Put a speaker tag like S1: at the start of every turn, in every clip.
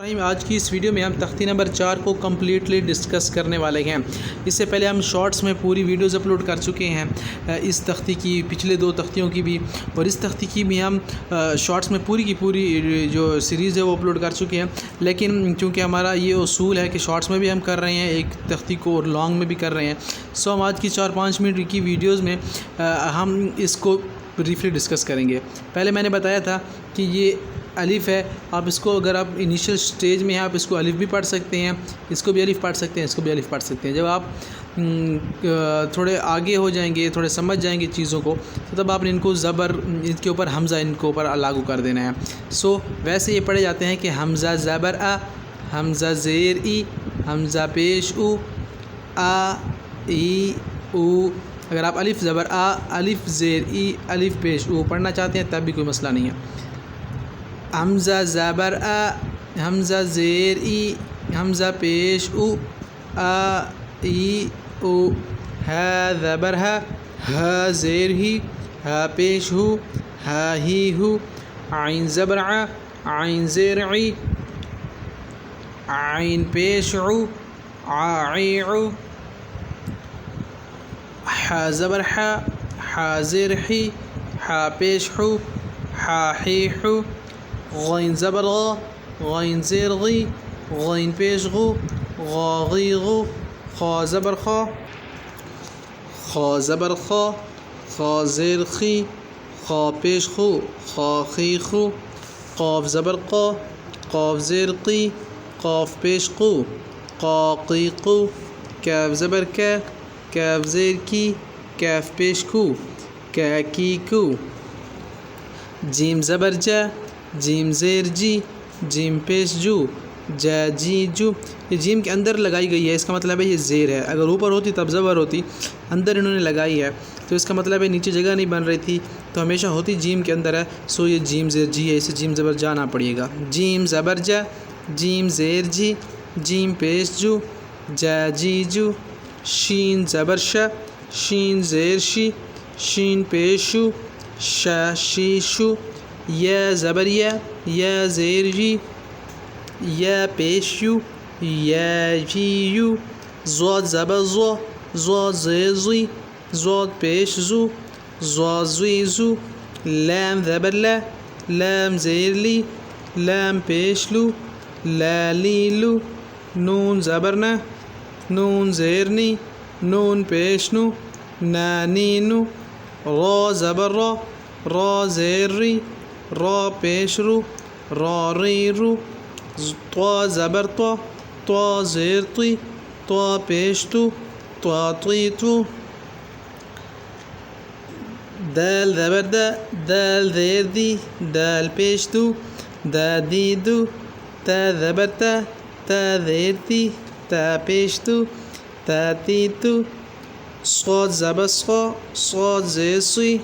S1: آج کی اس ویڈیو میں ہم تختی نمبر 4 کو کمپلیٹلی ڈسکس کرنے والے ہیں۔ اس سے پہلے ہم شارٹس میں پوری ویڈیوز اپلوڈ کر چکے ہیں، اس تختی کی، پچھلے 2 تختیوں کی بھی، اور اس تختی کی بھی ہم شارٹس میں پوری کی پوری جو سیریز ہے وہ اپلوڈ کر چکے ہیں۔ لیکن چونکہ ہمارا یہ اصول ہے کہ شارٹس میں بھی ہم کر رہے ہیں ایک تختی کو اور لانگ میں بھی کر رہے ہیں، ہم آج کی 4-5 منٹ کی ویڈیوز میں ہم اس کو بریفلی ڈسکس کریں گے۔ پہلے میں نے بتایا تھا کہ یہ الف ہے، آپ اس کو، اگر آپ انیشیل سٹیج میں ہیں آپ اس کو الف بھی پڑھ سکتے ہیں، اس کو بھی الف پڑھ سکتے ہیں، اس کو بھی الف پڑھ سکتے ہیں۔ جب آپ تھوڑے آگے ہو جائیں گے، تھوڑے سمجھ جائیں گے چیزوں کو، تو تب آپ نے ان کو زبر، ان کے اوپر حمزہ ان کے اوپر لاگو کر دینا ہے۔ ویسے یہ پڑھے جاتے ہیں کہ حمزہ زبر ا، حمزہ زیر ای، حمزہ پیش او، ا ای او۔ اگر آپ الف زبر ا، الف زیر ای، الف پیش او پڑھنا چاہتے ہیں تب بھی کوئی مسئلہ نہیں ہے۔ حمزہ زبر ا، حمزہ زیر ای، حمزہ پیش او، ا ای او۔ ہ زبر ہ، ہ زیر ہی، ہ پیش ہو، ہ ہی ہو۔ عین زبر ع، عین زیر عی، عین پیش عو، عی عو۔ ح زبر ح، ح زیر حی، ح پیش حو، ح حی حو۔ غین زبر غ، غین زیر غی، غین پیش غو، غا غی غو۔ خا زبر خا، خا زبر خا، خا زیر خی، خا پیش خو، خا خی خو۔ قاف زبر قا، قاف زیر قی، قاف پیش قو، قا قی قو۔ کاف زبر کا، کاف زیر کی، کاف پیش کو، کا کی کو۔ جیم زبر جا، جیم زیر جی، جیم پیش جو، جا جی جو۔ یہ جیم کے اندر لگائی گئی ہے، اس کا مطلب ہے یہ زیر ہے۔ اگر اوپر ہوتی تب زبر ہوتی، اندر انہوں نے لگائی ہے تو اس کا مطلب ہے نیچے جگہ نہیں بن رہی تھی تو ہمیشہ ہوتی جیم کے اندر ہے، یہ جیم زیر جی ہے، اسے جیم زبر جا نہ پڑیے گا۔ جیم زبر جا، جیم زیر جی، جیم پیش جو، جا جی جو۔ شین زبر شا، شین زیر شی، شین پیش شو، شا شی شو۔ یا زبر یا، یا زیر جی، یا پیش یو، یا جی یو۔ ضاد زبر زو، ضاد زیر زی، ضاد پیش زو، ضاد زی زو۔ لام زبر لا، لام زیر لی، لام پیش لو، لا لی لو۔ نون زبر نا، نون زیر نی، نون پیش نو، نا نی نو۔ را زبر را، را زیر ری، را پیش رو، را ری رو۔ طا زبر طا، طا زیر طی، طا پیش تو، طا طی تو۔ دال زبر دا، دال زیر دی، دال پیش دو، دا دی دو۔ تا زبر تا، تا زیر تی، تا پیش تو، تا تی تو۔ صاد زبر صا، صاد زیر سی،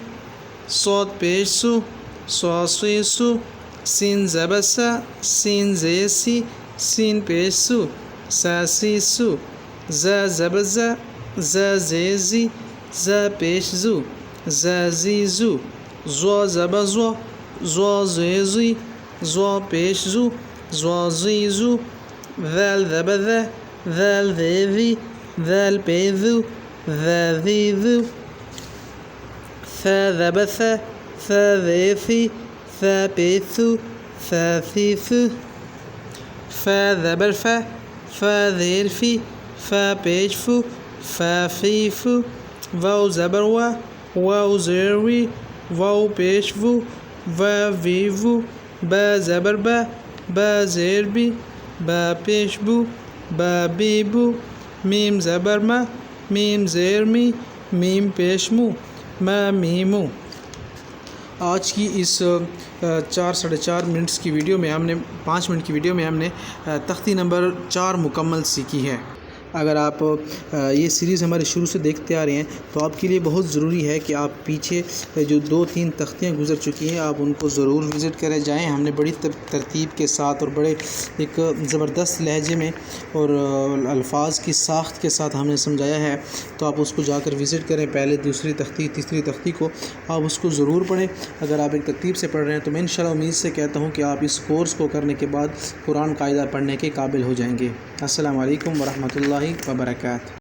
S1: صاد پیش سو، صا سی سو۔ سین زبر سا، سین زیر سی، سین پیش سو، سا سی سو۔ زا زبر زا، زا زیر زی، زا پیش زو، زا زی زو۔ زوا زبر زوا، زوا زیر زی، زوا پیش زو، زوا زی زو۔ ذال زبر ذا، ذال زیر ذی، ذال پیش زو، ذا ذی زو۔ ثا زبر ثا، ثا زیر ثی، ثا پیش ثو، ثا ثی ثو۔ فا زبر فا، فا زیر فی، فا پیش فو، فا فی فو۔ واو زبر وا، واو زیر وی، واو پیش وو، وا وی وو۔ با زبر با، با زیر بی، با پیش بو، با بی بو۔ میم زبر ما، میم زیر می، میم پیش مو، ما میمو۔ آج کی اس 4-4.5 منٹس کی ویڈیو میں ہم نے 5 منٹ کی ویڈیو میں ہم نے تختی نمبر 4 مکمل سیکھی ہے۔ اگر آپ یہ سیریز ہمارے شروع سے دیکھتے آ رہے ہیں تو آپ کے لیے بہت ضروری ہے کہ آپ پیچھے جو 2-3 تختیاں گزر چکی ہیں آپ ان کو ضرور وزٹ کرے جائیں. ہم نے بڑی ترتیب کے ساتھ اور بڑے ایک زبردست لہجے میں اور الفاظ کی ساخت کے ساتھ ہم نے سمجھایا ہے, تو آپ اس کو جا کر وزٹ کریں. پہلے دوسری تختی تیسری تختی کو آپ اس کو ضرور پڑھیں. اگر آپ ایک ترتیب سے پڑھ رہے ہیں تو میں انشاءاللہ امید سے کہتا ہوں کہ آپ اس کورس کو کرنے کے بعد قرآن قاعدہ پڑھنے کے قابل ہو جائیں گے. السلام علیکم ورحمۃ اللہ وبرکاتہ.